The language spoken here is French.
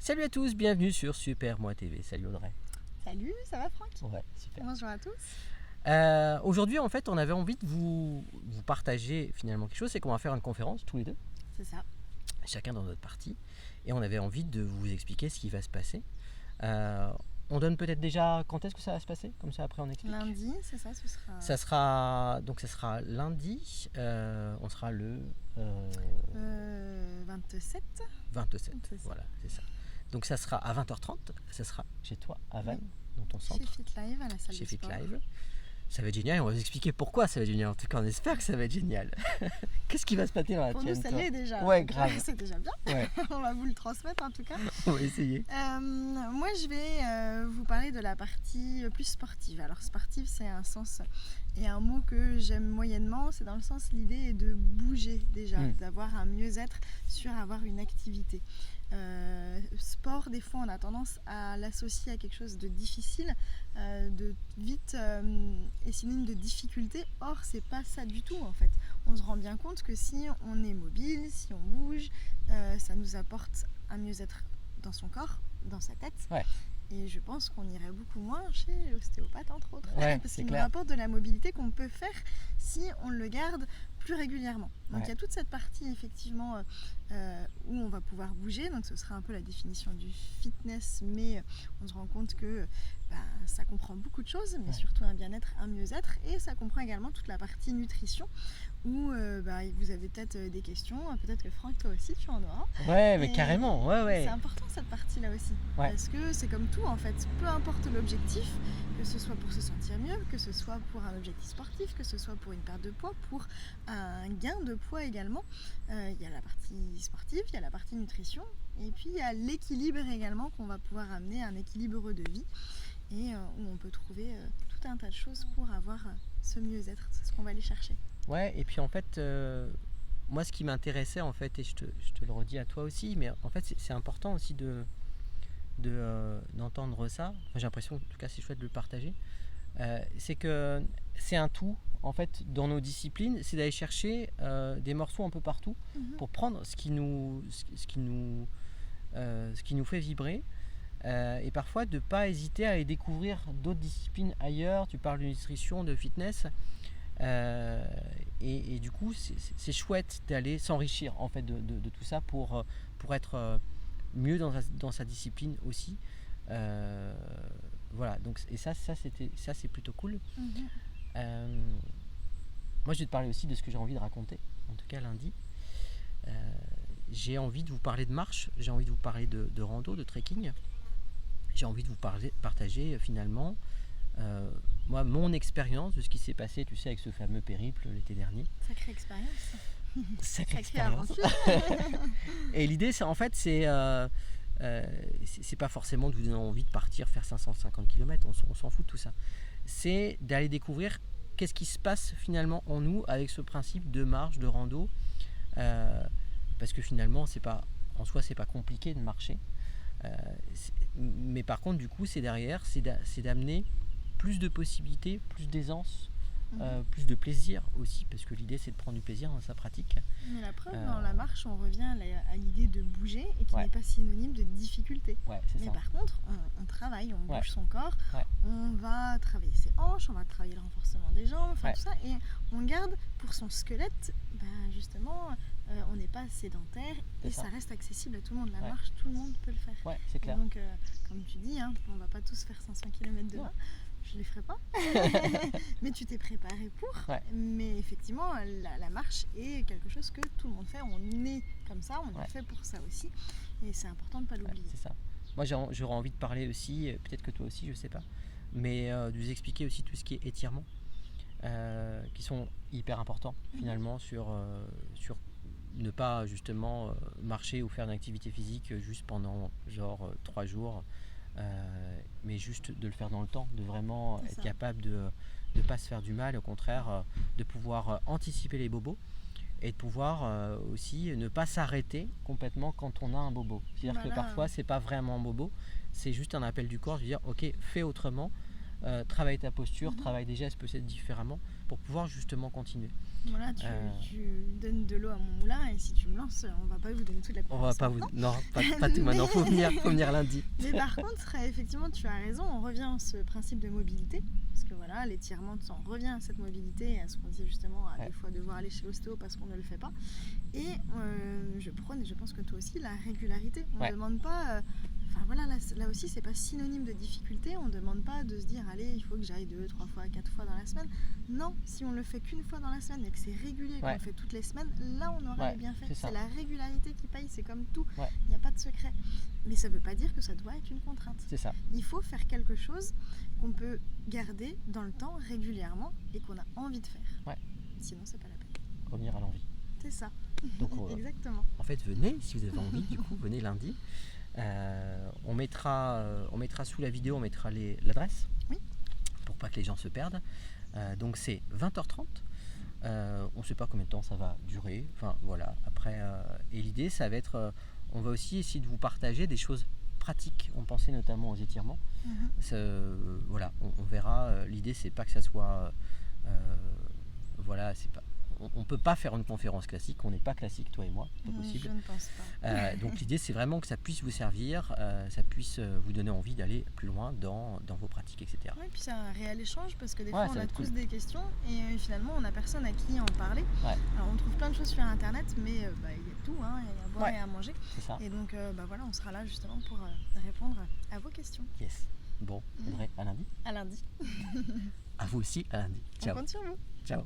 Salut à tous, bienvenue sur Super Moi TV. Salut Audrey. Salut, ça va Franck? Ouais, super. Bonjour à tous. Aujourd'hui, en fait, on avait envie de vous partager finalement quelque chose, c'est qu'on va faire une conférence tous les deux, C'est ça. chacun dans notre partie, et on avait envie de vous expliquer ce qui va se passer. On donne peut-être déjà quand est-ce que ça va se passer, comme ça après on explique. Lundi, c'est ça, ce sera. Ça sera lundi, on sera le 27. 27, C'est ça. voilà, c'est ça. Donc ça sera à 20h30, ça sera chez toi à Vannes, dans ton Chez centre. Fit Live, à la salle Chez de Fit sport. Live. Ça va être génial et on va vous expliquer pourquoi ça va être génial. En tout cas, on espère que ça va être génial. Qu'est-ce qui va se passer dans la Pour tienne, nous, ça toi? l'est déjà. Ouais, Donc, grave. C'est déjà bien. Ouais, On va vous le transmettre en tout cas. on va essayer. Moi, je vais vous parler de la partie plus sportive. Alors, sportive, c'est un sens et un mot que j'aime moyennement. C'est dans le sens, l'idée est de bouger déjà, d'avoir un mieux-être sur avoir une activité. Sport, des fois, on a tendance à l'associer à quelque chose de difficile, de vite est synonyme de difficulté. Or, c'est pas ça du tout en fait. On se rend bien compte que si on est mobile, si on bouge, ça nous apporte un mieux-être dans son corps, dans sa tête. Ouais. Et je pense qu'on irait beaucoup moins chez l'ostéopathe entre autres, Ouais, parce c'est qu'il nous clair. apporte de la mobilité qu'on peut faire si on le garde plus régulièrement. Donc Ouais. il y a toute cette partie effectivement où on va pouvoir bouger, donc ce sera un peu la définition du fitness, mais on se rend compte que ça comprend beaucoup de choses, mais surtout un bien-être, un mieux-être, et ça comprend également toute la partie nutrition, où vous avez peut-être des questions, peut-être que Franck, toi aussi tu en auras. Ouais, mais Et carrément, ouais. C'est important cette partie-là aussi, Ouais. parce que c'est comme tout en fait, peu importe l'objectif, que ce soit pour se sentir mieux, que ce soit pour un objectif sportif, que ce soit pour une perte de poids, pour un gain de poids également, il y a la partie sportive, il y a la partie nutrition, et puis il y a l'équilibre également qu'on va pouvoir amener, un équilibre de vie, et où on peut trouver tout un tas de choses pour avoir ce mieux-être, c'est ce qu'on va aller chercher. Ouais, et puis en fait, moi ce qui m'intéressait en fait, et je te le redis à toi aussi, mais en fait c'est important aussi d'entendre ça. Enfin, j'ai l'impression, en tout cas c'est chouette de le partager. C'est que c'est un tout en fait dans nos disciplines, c'est d'aller chercher des morceaux un peu partout pour prendre ce qui nous fait vibrer, et parfois de ne pas hésiter à aller découvrir d'autres disciplines ailleurs. Tu parles de nutrition, de fitness, et du coup c'est chouette d'aller s'enrichir en fait de tout ça pour être mieux dans sa discipline aussi. Voilà, donc, et ça c'est plutôt cool. Moi je vais te parler aussi de ce que j'ai envie de raconter, en tout cas lundi. J'ai envie de vous parler de marche, j'ai envie de vous parler de rando, de trekking. J'ai envie de vous partager finalement moi mon expérience de ce qui s'est passé, tu sais, avec ce fameux périple l'été dernier. Sacrée expérience. Sacrée expérience. Et l'idée c'est en fait c'est pas forcément de vous donner envie de partir faire 550 km, on s'en fout de tout ça. C'est d'aller découvrir qu'est-ce qui se passe finalement en nous avec ce principe de marche, de rando, parce que finalement c'est pas en soi c'est pas compliqué de marcher, mais par contre du coup c'est d'amener plus de possibilités, plus d'aisance, plus de plaisir aussi, parce que l'idée c'est de prendre du plaisir dans sa pratique. Mais la preuve, dans la marche, on revient à l'idée de bouger et qui n'est pas synonyme de difficulté. Ouais, c'est mais ça. Par contre, on travaille, on bouge son corps, on va travailler ses hanches, on va travailler le renforcement des jambes, tout ça, et on garde pour son squelette, justement, on n'est pas sédentaire et ça reste accessible à tout le monde. La marche, tout le monde peut le faire. Ouais, c'est clair. Donc, comme tu dis, on ne va pas tous faire 500 km demain. Je ne les ferai pas, mais tu t'es préparé pour. Mais effectivement, la marche est quelque chose que tout le monde fait. On est comme ça, on est fait pour ça aussi. Et c'est important de ne pas l'oublier. C'est ça. Moi, j'aurais envie de parler aussi, peut-être que toi aussi, je ne sais pas, mais de vous expliquer aussi tout ce qui est étirement, qui sont hyper importants finalement sur ne pas justement marcher ou faire une activité physique juste pendant 3 jours. Mais juste de le faire dans le temps, de vraiment être capable de ne pas se faire du mal, au contraire de pouvoir anticiper les bobos et de pouvoir aussi ne pas s'arrêter complètement quand on a un bobo. C'est-à-dire que parfois c'est pas vraiment un bobo, c'est juste un appel du corps de dire ok, fais autrement, travaille ta posture, travaille des gestes peut-être différemment pour pouvoir justement continuer. Voilà, Euh, tu donnes de l'eau à mon moulin et si tu me lances, on va pas vous donner toute la on va confiance pas vous. maintenant. Non, pas tout maintenant. Faut venir lundi. Mais par contre, effectivement, tu as raison, on revient à ce principe de mobilité. Parce que voilà, l'étirement, on revient à cette mobilité et à ce qu'on dit justement, à des fois devoir aller chez l'ostéo parce qu'on ne le fait pas. Et je prône, et je pense que toi aussi, la régularité. On ne demande pas. Enfin voilà, là aussi, c'est pas synonyme de difficulté. On ne demande pas de se dire, allez, il faut que j'aille 2, 3 fois, 4 fois dans la semaine. Non, si on le fait qu'une fois dans la semaine et que c'est régulier, qu'on le fait toutes les semaines, là, on aura les bienfaits. C'est la régularité qui paye, c'est comme tout. Il n'y a pas de secret. Mais ça ne veut pas dire que ça doit être une contrainte. C'est ça. Il faut faire quelque chose qu'on peut garder dans le temps régulièrement et qu'on a envie de faire. Sinon, c'est pas la peine. Revenir à l'envie. C'est ça. Donc, exactement. En fait, venez si vous avez envie. Du coup, venez lundi. On mettra sous la vidéo, on mettra l'adresse. Oui. Pour pas que les gens se perdent. Donc c'est 20h30. On ne sait pas combien de temps ça va durer. Enfin voilà. Après, et l'idée, ça va être, on va aussi essayer de vous partager des choses pratiques. On pensait notamment aux étirements. Voilà, on verra. L'idée, c'est pas que ça soit, voilà, c'est pas. On ne peut pas faire une conférence classique, on n'est pas classique, toi et moi, c'est pas possible. Je ne pense pas. Donc l'idée, c'est vraiment que ça puisse vous servir, ça puisse vous donner envie d'aller plus loin dans vos pratiques, etc. Oui, puis c'est un réel échange parce que des fois, on a tous cool. des questions et finalement, on n'a personne à qui en parler. Alors, on trouve plein de choses sur Internet, mais il y a tout, hein, il y a à boire et à manger. C'est ça. Et donc, voilà, on sera là justement pour répondre à vos questions. Yes. Bon, Audrey, à lundi. À lundi. À vous aussi, à lundi. Ciao. On compte sur vous. Ciao.